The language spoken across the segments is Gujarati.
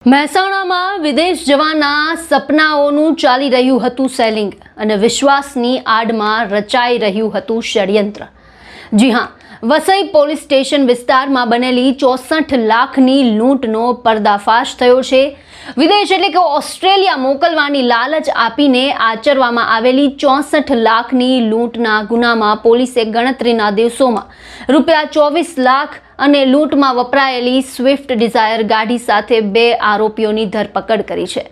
મહેસાણામાં વિદેશ જવાના સપનાઓનું ચાલી રહ્યું હતું સેલિંગ અને વિશ્વાસની આડમાં રચાઈ રહ્યું હતું ષડયંત્ર। જી હા, વસઈ પોલીસ સ્ટેશન વિસ્તારમાં બનેલી 64 લાખની લૂંટનો પર્દાફાશ થયો છે। વિદેશ એટલે કે ઓસ્ટ્રેલિયા મોકલવાની લાલચ આપીને આચરવામાં આવેલી 64 લાખની લૂંટના ગુનામાં પોલીસે ગણતરીના દિવસોમાં ₹24 લાખ અને લૂંટમાં વપરાયેલી સ્વિફ્ટ ડિઝાયર ગાડી સાથે 2 આરોપીઓની ધરપકડ કરી છે।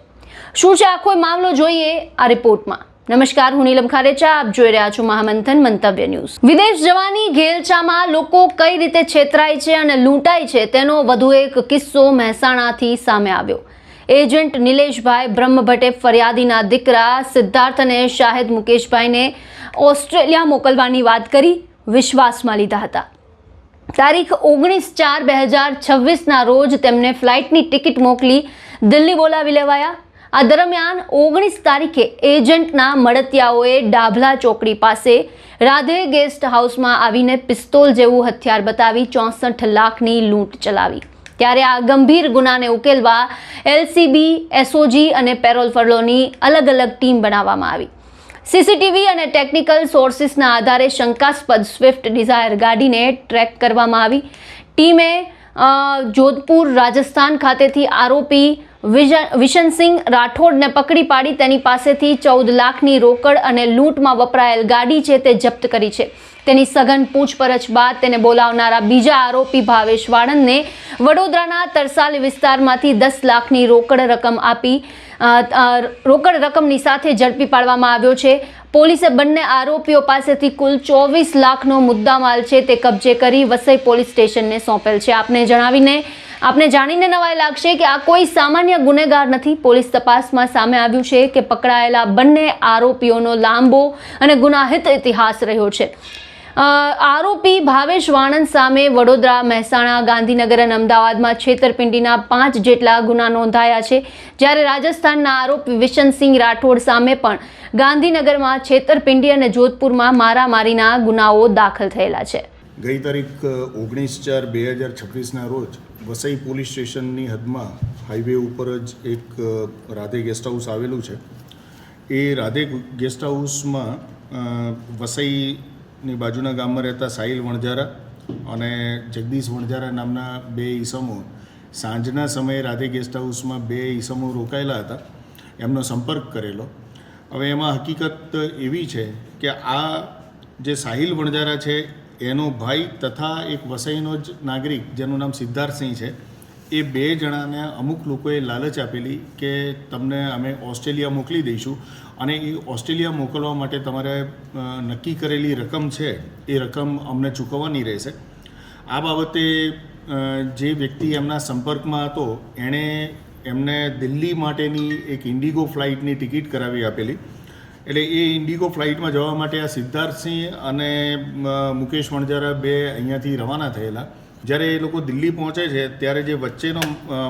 શું છે આખો મામલો જોઈએ આ રિપોર્ટમાં। નમસ્કાર, હું નીલમ ખારેચા, આપ જોઈ રહ્યા છો મહામંથન મંતવ્ય ન્યૂઝ। વિદેશ જવાની ઘેલછામાં લોકો કઈ રીતે છેતરાય છે અને લૂંટાય છે તેનો વધુ એક કિસ્સો મહેસાણાથી સામે આવ્યો। એજન્ટ નિલેશભાઈ બ્રહ્મભટ્ટે ફરિયાદીના દીકરા સિદ્ધાર્થ અને શાહિદ મુકેશભાઈને ઓસ્ટ્રેલિયા મોકલવાની વાત કરી વિશ્વાસમાં લીધા હતા। તારીખ 19/4/2026ના રોજ તેમને ફ્લાઇટની ટિકિટ મોકલી દિલ્હી બોલાવી લેવાયા। આ દરમિયાન 19 તારીખે એજન્ટના મળતિયાઓએ ડાભલા ચોકડી પાસે રાધે ગેસ્ટ હાઉસમાં આવીને પિસ્તોલ જેવું હથિયાર બતાવી 64 લાખની લૂંટ ચલાવી। ત્યારે આ ગંભીર ગુનાને ઉકેલવા એલસીબી, એસઓજી અને પેરોલ ફરોલની અલગ અલગ ટીમ બનાવવામાં આવી। સીસીટીવી અને ટેકનિકલ સોર્સિસના આધારે શંકાસ્પદ સ્વિફ્ટ ડિઝાયર ગાડીને ટ્રેક કરવામાં આવી। ટીમે જોધપુર, રાજસ્થાન ખાતેથી આરોપી વિશનસિંહ રાઠોડને પકડી પાડી તેની પાસેથી 14 લાખની રોકડ અને લૂંટમાં વપરાયેલ ગાડી છે તે જપ્ત કરી છે। તેની સઘન પૂછપરછ બાદ તેને બોલાવનારા બીજા આરોપી ભાવેશ વાળંદને વડોદરાના તરસાલી વિસ્તારમાંથી 10 લાખની રોકડ રકમની સાથે ઝડપી પાડવામાં આવ્યો છે। પોલીસે બંને આરોપીઓ પાસેથી કુલ 24 લાખનો મુદ્દામાલ છે તે કબજે કરી વસઈ પોલીસ સ્ટેશનને સોંપેલ છે। આપને જાણીને નવાઈ લાગશે કે આ કોઈ સામાન્ય ગુનેગાર નથી। પોલીસ તપાસમાં સામે આવ્યું છે કે પકડાયેલા બંને આરોપીઓનો લાંબો અને ગુનાહિત ઇતિહાસ રહ્યો છે। આરોપી ભાવેશ વાણંદ સામે વડોદરા, મહેસાણા, ગાંધીનગર અને અમદાવાદમાં છેતરપિંડીના 5 જેટલા ગુના નોંધાયા છે, જ્યારે રાજસ્થાનના આરોપી વિશનસિંહ રાઠોડ સામે પણ ગાંધીનગરમાં છેતરપિંડી અને જોધપુરમાં મારામારીના ગુનાઓ દાખલ થયેલા છે। ગઈ તારીખ 19/4/2026ના રોજ વસઈ પોલીસ સ્ટેશનની હદમાં હાઈવે ઉપર જ એક રાધે ગેસ્ટ હાઉસ આવેલું છે। એ રાધે ગેસ્ટ હાઉસમાં વસઈની બાજુના ગામમાં રહેતા સાહિલ વણજારા અને જગદીશ વણજારા નામના 2 ઈસમો સાંજના સમયે રાધે ગેસ્ટ હાઉસમાં 2 ઈસમો રોકાયેલા હતા, એમનો સંપર્ક કરેલો। હવે એમાં હકીકત એવી છે કે આ જે સાહિલ વણજારા છે એનો ભાઈ તથા એક વસઈનો જ નાગરિક જેનું નામ સિદ્ધાર્થસિંહ છે, એ 2 જણાને અમુક લોકોએ લાલચ આપેલી કે તમને અમે ઓસ્ટ્રેલિયા મોકલી દઈશું અને એ ઓસ્ટ્રેલિયા મોકલવા માટે તમારે નક્કી કરેલી રકમ છે એ રકમ અમને ચૂકવવાની રહેશે। આ બાબતે જે વ્યક્તિ એમના સંપર્કમાં હતો એણે એમને દિલ્હી માટેની એક ઇન્ડિગો ફ્લાઇટની ટિકિટ કરાવી આપેલી। એટલે એ ઇન્ડિગો ફ્લાઇટમાં જવા માટે આ સિદ્ધાર્થસિંહ અને મુકેશ વણજારા 2 અહીંયાથી રવાના થયેલા। જ્યારે એ લોકો દિલ્હી પહોંચે છે ત્યારે જે વચ્ચેનો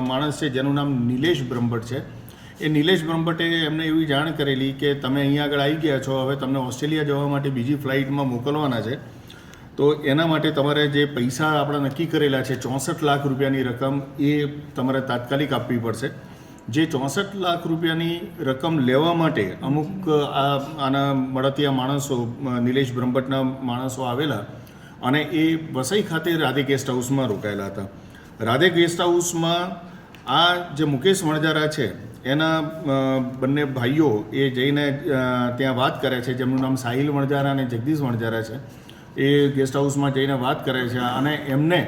માણસ છે જેનું નામ નિલેશ બ્રહ્મભટ્ટ છે, એ નિલેશ બ્રહ્મભટ્ટે એમને એવી જાણ કરેલી કે તમે અહીંયા આગળ આવી ગયા છો, હવે તમને ઓસ્ટ્રેલિયા જવા માટે બીજી ફ્લાઇટમાં મોકલવાના છે, તો એના માટે તમારે જે પૈસા આપણા નક્કી કરેલા છે 64 લાખ રૂપિયાની રકમ એ તમારે તાત્કાલિક આપવી પડશે। જે 64 લાખ રૂપિયાની રકમ લેવા માટે અમુક આના મળતિયા માણસો, નિલેશ બ્રહ્મભટ્ટના માણસો આવેલા અને એ વસઈ ખાતે રાધે ગેસ્ટ હાઉસમાં રોકાયેલા હતા। રાધે ગેસ્ટ હાઉસમાં આ જે મુકેશ વણજારા છે એના બંને ભાઈઓ એ જઈને ત્યાં વાત કરે છે, જેમનું નામ સાહિલ વણજારા અને જગદીશ વણજારા છે। એ ગેસ્ટ હાઉસમાં જઈને વાત કરે છે અને એમને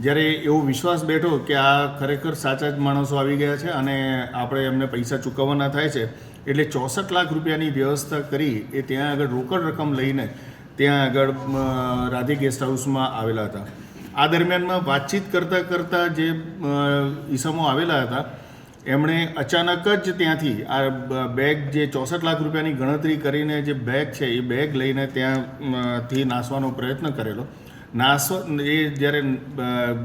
જ્યારે એવો વિશ્વાસ બેઠો કે આ ખરેખર સાચા જ માણસો આવી ગયા છે અને આપણે એમને પૈસા ચૂકવવાના થાય છે, એટલે 64 લાખ રૂપિયાની વ્યવસ્થા કરી એ ત્યાં આગળ રોકડ રકમ લઈને ત્યાં આગળ રાધે ગેસ્ટ હાઉસમાં આવેલા હતા। આ દરમિયાનમાં વાતચીત કરતાં જે ઈસમો આવેલા હતા એમણે અચાનક જ ત્યાંથી આ બેગ, જે 64 લાખ રૂપિયાની ગણતરી કરીને જે બેગ છે એ બેગ લઈને ત્યાંથી નાસવાનો પ્રયત્ન કરેલો। એ જ્યારે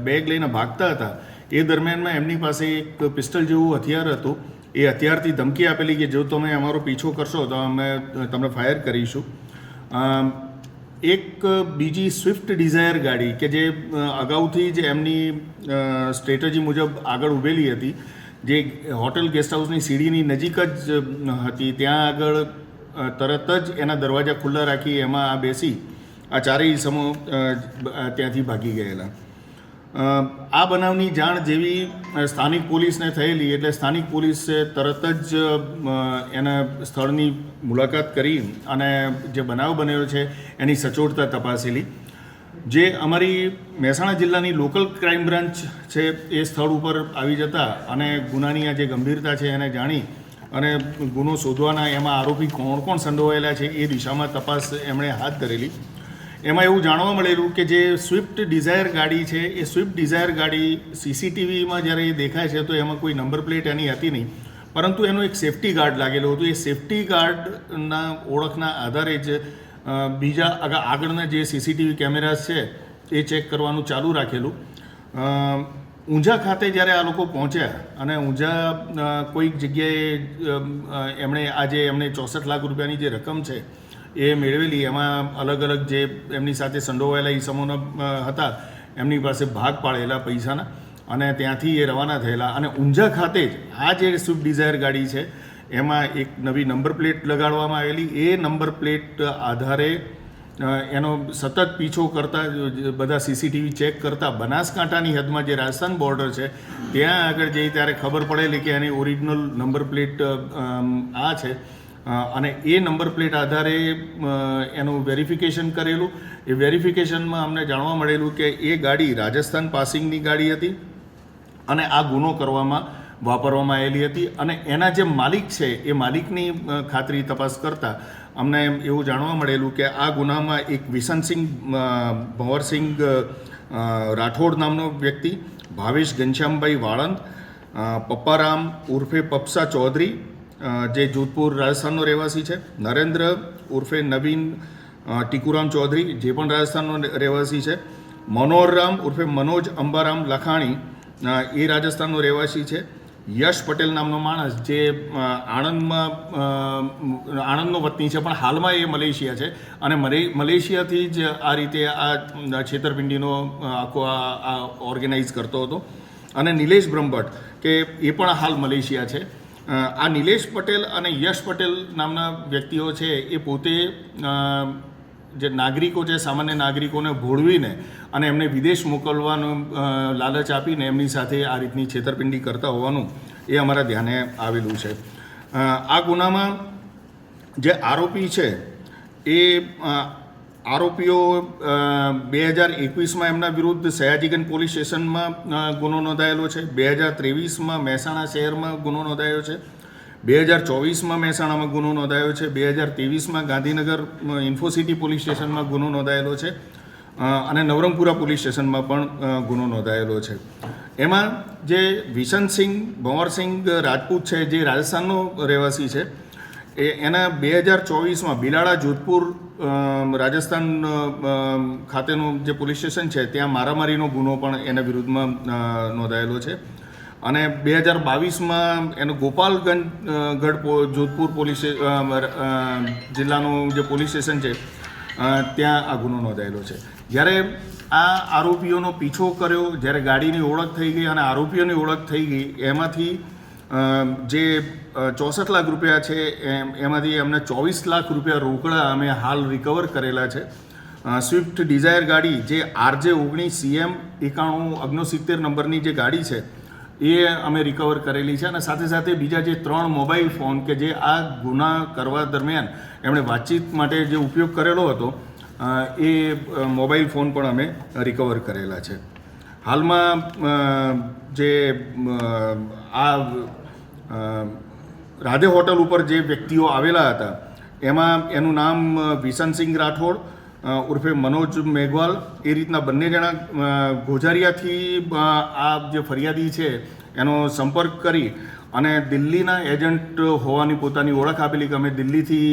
બેગ લઈને ભાગતા હતા એ દરમિયાનમાં એમની પાસે એક પિસ્ટલ જેવું હથિયાર હતું। એ હથિયારથી ધમકી આપેલી કે જો તમે અમારો પીછો કરશો તો અમે તમને ફાયર કરીશું। એક બીજી સ્વિફ્ટ ડિઝાયર ગાડી કે જે અગાઉથી જ એમની સ્ટ્રેટેજી મુજબ આગળ ઊભેલી હતી, જે હોટલ ગેસ્ટ હાઉસની સીડીની નજીક જ હતી ત્યાં આગળ તરત જ એના દરવાજા ખુલ્લા રાખી એમાં આ બેસી આ ચારેય ઈસમો ત્યાંથી ભાગી ગયેલા. આ બનાવની જાણ જેવી સ્થાનિક પોલીસને થયેલી એટલે સ્થાનિક પોલીસે તરત જ એના સ્થળની મુલાકાત કરી અને જે બનાવ બનેલો છે એની સચોટતા તપાસેલી. જે અમારી મહેસાણા જિલ્લાની લોકલ ક્રાઇમ બ્રાન્ચ છે એ સ્થળ ઉપર આવી જતા અને ગુનાની આ જે ગંભીરતા છે એને જાણી અને ગુનો શોધવાના એમાં આરોપી કોણ કોણ સંડોવાયેલા છે એ દિશામાં તપાસ એમણે હાથ ધરેલી. એમાં એવું જાણવા મળેલું કે જે સ્વિફ્ટ ડિઝાયર ગાડી છે એ સ્વિફ્ટ ડિઝાયર ગાડી સીસીટીવીમાં જ્યારે એ દેખાય છે તો એમાં કોઈ નંબર પ્લેટ એની હતી નહીં, પરંતુ એનો એક સેફ્ટી ગાર્ડ લાગેલો હતો. એ સેફ્ટી ગાર્ડના ઓળખના આધારે જ બીજા આગળના જે સીસીટીવી કેમેરાસ છે એ ચેક કરવાનું ચાલુ રાખેલું. ઊંઝા ખાતે જ્યારે આ લોકો પહોંચ્યા અને ઊંઝા કોઈક જગ્યાએ એમણે 64 લાખ રૂપિયાની જે રકમ છે એ મેળવેલી. એમાં અલગ અલગ જે એમની સાથે સંડોવાયેલા ઈસમોના હતા એમની પાસે ભાગ પાડેલા પૈસાના અને ત્યાંથી એ રવાના થયેલા. અને ઊંઝા ખાતે જ આ જે સ્વિફ્ટ ડિઝાયર ગાડી છે એમાં એક નવી નંબર પ્લેટ લગાડવામાં આવેલી. એ નંબર પ્લેટ આધારે એનો સતત પીછો કરતા બધા સીસીટીવી ચેક કરતા બનાસકાંઠાની હદમાં જે રાજસ્થાન બોર્ડર છે ત્યાં આગળ જઈ ત્યારે ખબર પડેલી કે એની ઓરિજિનલ નંબર પ્લેટ આ છે. અને એ નંબર પ્લેટ આધારે એનું વેરિફિકેશન કરેલું. એ વેરિફિકેશનમાં અમને જાણવા મળેલું કે એ ગાડી રાજસ્થાન પાસિંગની ગાડી હતી અને આ ગુનો કરવામાં વાપરવામાં આવેલી હતી. અને એના જે માલિક છે એ માલિકની ખાતરી તપાસ કરતાં અમને એવું જાણવા મળેલું કે આ ગુનામાં એક વિશનસિંહ ભંવરસિંહ રાઠોડ નામનો વ્યક્તિ, ભાવેશ ઘનશ્યામભાઈ વાળંદ, પપ્પારામ ઉર્ફે પપ્સા ચૌધરી જે જોધપુર રાજસ્થાનનો રહેવાસી છે, નરેન્દ્ર ઉર્ફે નવીન ટીકુરામ ચૌધરી જે પણ રાજસ્થાનનો રહેવાસી છે, મનોહરરામ ઉર્ફે મનોજ અંબારામ લખાણી એ રાજસ્થાનનો રહેવાસી છે, યશ પટેલ નામનો માણસ જે આણંદનો વતની છે પણ હાલમાં એ મલેશિયા છે અને મલેશિયાથી જ આ રીતે આ છેતરપિંડીનો આખો આ ઓર્ગેનાઇઝ કરતો હતો. અને નિલેશ બ્રહ્મભટ્ટ કે એ પણ હાલ મલેશિયા છે. આ નિલેશ પટેલ અને યશ પટેલ નામના વ્યક્તિઓ છે એ પોતે જે નાગરિકો છે સામાન્ય નાગરિકોને ભોળવીને અને એમને વિદેશ મોકલવાનું લાલચ આપીને એમની સાથે આ રીતની છેતરપિંડી કરતા હોવાનું એ અમારા ધ્યાને આવેલું છે. આ ગુનામાં જે આરોપી છે એ આરોપીઓ 2021માં એમના વિરુદ્ધ સયાજીગંજ પોલીસ સ્ટેશનમાં ગુનો નોંધાયેલો છે, 2023માં મહેસાણા શહેરમાં ગુનો નોંધાયો છે, 2024માં મહેસાણામાં ગુનો નોંધાયો છે, 2023માં ગાંધીનગર ઇન્ફોસિટી પોલીસ સ્ટેશનમાં ગુનો નોંધાયેલો છે અને નવરંગપુરા પોલીસ સ્ટેશનમાં પણ ગુનો નોંધાયેલો છે. એમાં જે વિશનસિંહ ભંવરસિંહ રાજપૂત છે જે રાજસ્થાનનો રહેવાસી છે એના 2024માં બિલાડા જોધપુર રાજસ્થાન ખાતેનું જે પોલીસ સ્ટેશન છે ત્યાં મારામારીનો ગુનો પણ એના વિરુદ્ધમાં નોંધાયેલો છે. અને 2022માં એનો ગોપાલગઢ જોધપુર પોલીસ જિલ્લાનું જે પોલીસ સ્ટેશન છે ત્યાં આ ગુનો નોંધાયેલો છે. જ્યારે આ આરોપીઓનો પીછો કર્યો, જ્યારે ગાડીની ઓળખ થઈ ગઈ અને આરોપીઓની ઓળખ થઈ ગઈ, એમાંથી જે 64 લાખ રૂપિયા છે એમાંથી એમને 24 લાખ રૂપિયા રોકડા અમે હાલ રિકવર કરેલા છે. સ્વિફ્ટ ડિઝાયર ગાડી જે RJ19 CM 9169 નંબરની જે ગાડી છે એ અમે રિકવર કરેલી છે અને સાથે સાથે બીજા જે 3 મોબાઈલ ફોન કે જે આ ગુના કરવા દરમિયાન એમણે વાતચીત માટે જે ઉપયોગ કરેલો હતો એ મોબાઈલ ફોન પણ અમે રિકવર કરેલા છે. હાલમાં જે આ રાધે હોટલ ઉપર જે વ્યક્તિઓ આવેલા હતા એમાં એનું નામ વિશનસિંહ રાઠોડ ઉર્ફે મનોજ મેઘવાલ એ રીતના બંને જણા ગોઝારિયાથી આ જે ફરિયાદી છે એનો સંપર્ક કરી અને દિલ્હીના એજન્ટ હોવાની પોતાની ઓળખ આપેલી કે અમે દિલ્હીથી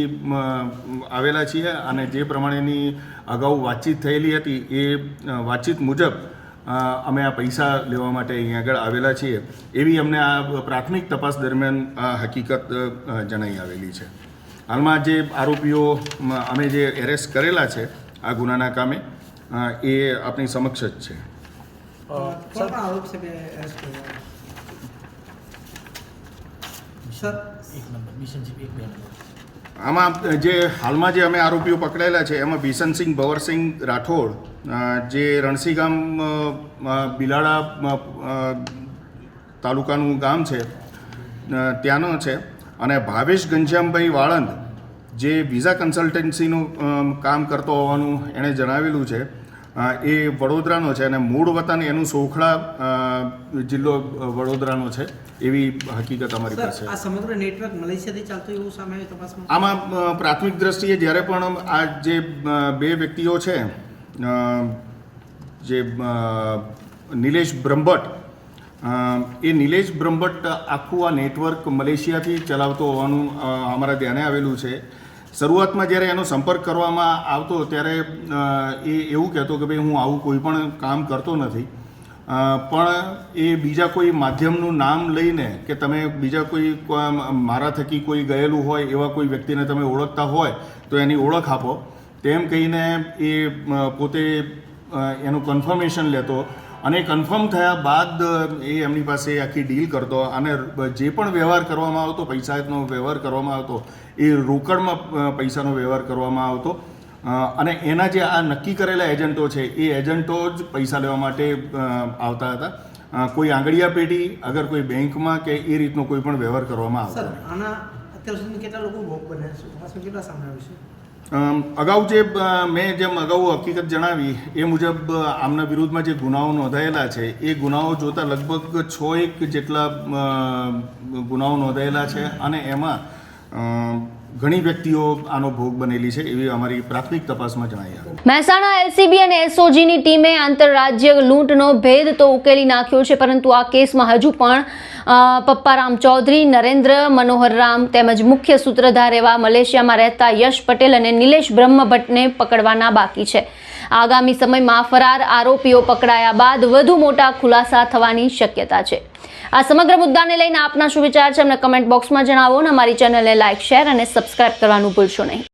આવેલા છીએ અને જે પ્રમાણેની અગાઉ વાતચીત થયેલી હતી એ વાતચીત મુજબ અમે આ પૈસા લેવા માટે અહીંયા આગળ આવેલા છીએ એવી અમને આ પ્રાથમિક તપાસ દરમિયાન આ હકીકત જણાઈ આવેલી છે. હાલમાં જે આરોપીઓ અમે જે એરેસ્ટ કરેલા છે આ ગુનાના કામે એ આપણી સમક્ષ જ છે. સર એક નંબર બિશનજી 1-2 નંબર. આમાં જે હાલમાં જે અમે આરોપીઓ પકડાયેલા છે એમાં બિશનસિંહ ભવરસિંહ રાઠોડ જે રણસી ગામ બિલાડા તાલુકાનું ગામ છે ત્યાંનો છે, અને ભાવેશ ઘનશ્યામભાઈ વાળંદ જે વિઝા કન્સલ્ટન્સીનું કામ કરતો હોવાનું એણે જણાવેલું છે. એ વડોદરાનો છે અને મૂળ વતન એનું સોખડા જિલ્લો વડોદરાનો છે એવી હકીકત અમારી પાસે. સર આ સમગ્ર નેટવર્ક મલેશિયાથી ચાલતું એવું સામે આવ્યું તપાસમાં? આમાં પ્રાથમિક દ્રષ્ટિએ જ્યારે પણ આ જે બે વ્યક્તિઓ છે જે નિલેશ બ્રહ્મભટ્ટ એ નિલેશ બ્રહ્મભટ્ટ આખું આ નેટવર્ક મલેશિયાથી ચલાવતો હોવાનું અમારા ધ્યાને આવેલું છે. શરૂઆતમાં જ્યારે એનો સંપર્ક કરવામાં આવતો ત્યારે એ એવું કહેતો કે ભાઈ હું આવું કોઈ પણ કામ કરતો નથી, પણ એ બીજા કોઈ માધ્યમનું નામ લઈને કે તમે બીજા કોઈ મારા થકી કોઈ ગયેલું હોય એવા કોઈ વ્યક્તિને તમે ઓળખતા હોય તો એની ઓળખ આપો તેમ કહીને એ પોતે એનું કન્ફર્મેશન લેતો, અને કન્ફર્મ થયા બાદ એ એમની પાસે આખી ડીલ કરતો, અને જે પણ વ્યવહાર કરવામાં આવતો, પૈસાનો વ્યવહાર કરવામાં આવતો, એ રોકડમાં પૈસાનો વ્યવહાર કરવામાં આવતો, અને એના જે આ નક્કી કરેલા એજન્ટો છે એ એજન્ટો જ પૈસા લેવા માટે આવતા હતા. કોઈ આંગળીયા પેઢી અગર કોઈ બેંકમાં કે એ રીતનો કોઈ પણ વ્યવહાર કરવામાં આવતો. સર આના અત્યાર સુધી કેટલા લોકો ભોગ બન્યા છે? તપાસમાં કેટલા સામે આવ્યું છે? અગાઉ જે મેં જેમ અગાઉ હકીકત જણાવી એ મુજબ આમના વિરુદ્ધમાં જે ગુનાઓ નોંધાયેલા છે એ ગુનાઓ જોતાં લગભગ 6 જેટલા ગુનાઓ નોંધાયેલા છે, અને એમાં ઘણી વ્યક્તિઓ આનો ભોગ બનેલી છે એવી અમારી પ્રાથમિક તપાસમાં જણાઈ આવે. મહેસાણા એલસીબી અને એસઓજીની ટીમે આંતરરાજ્ય લૂંટનો ભેદ તો ઉકેલી નાખ્યો છે, પરંતુ આ કેસમાં હજુ પણ પપ્પારામ ચૌધરી, નરેન્દ્ર મનોહર રામ તેમજ મુખ્ય સૂત્રધાર એવા મલેશિયામાં રહેતા યશ પટેલ અને નિલેશ બ્રહ્મભટ્ટને પકડવાના બાકી છે. આગામી સમયમાં ફરાર આરોપીઓ પકડાયા બાદ વધુ મોટા ખુલાસા થવાની શક્યતા છે. આ સમગ્ર મુદ્દાને લઈને આપના શું વિચાર છે અમને કમેન્ટ બોક્સમાં જણાવો, અને અમારી ચેનલને લાઇક, શેર અને સબસ્ક્રાઇબ કરવાનું ભૂલશો નહીં.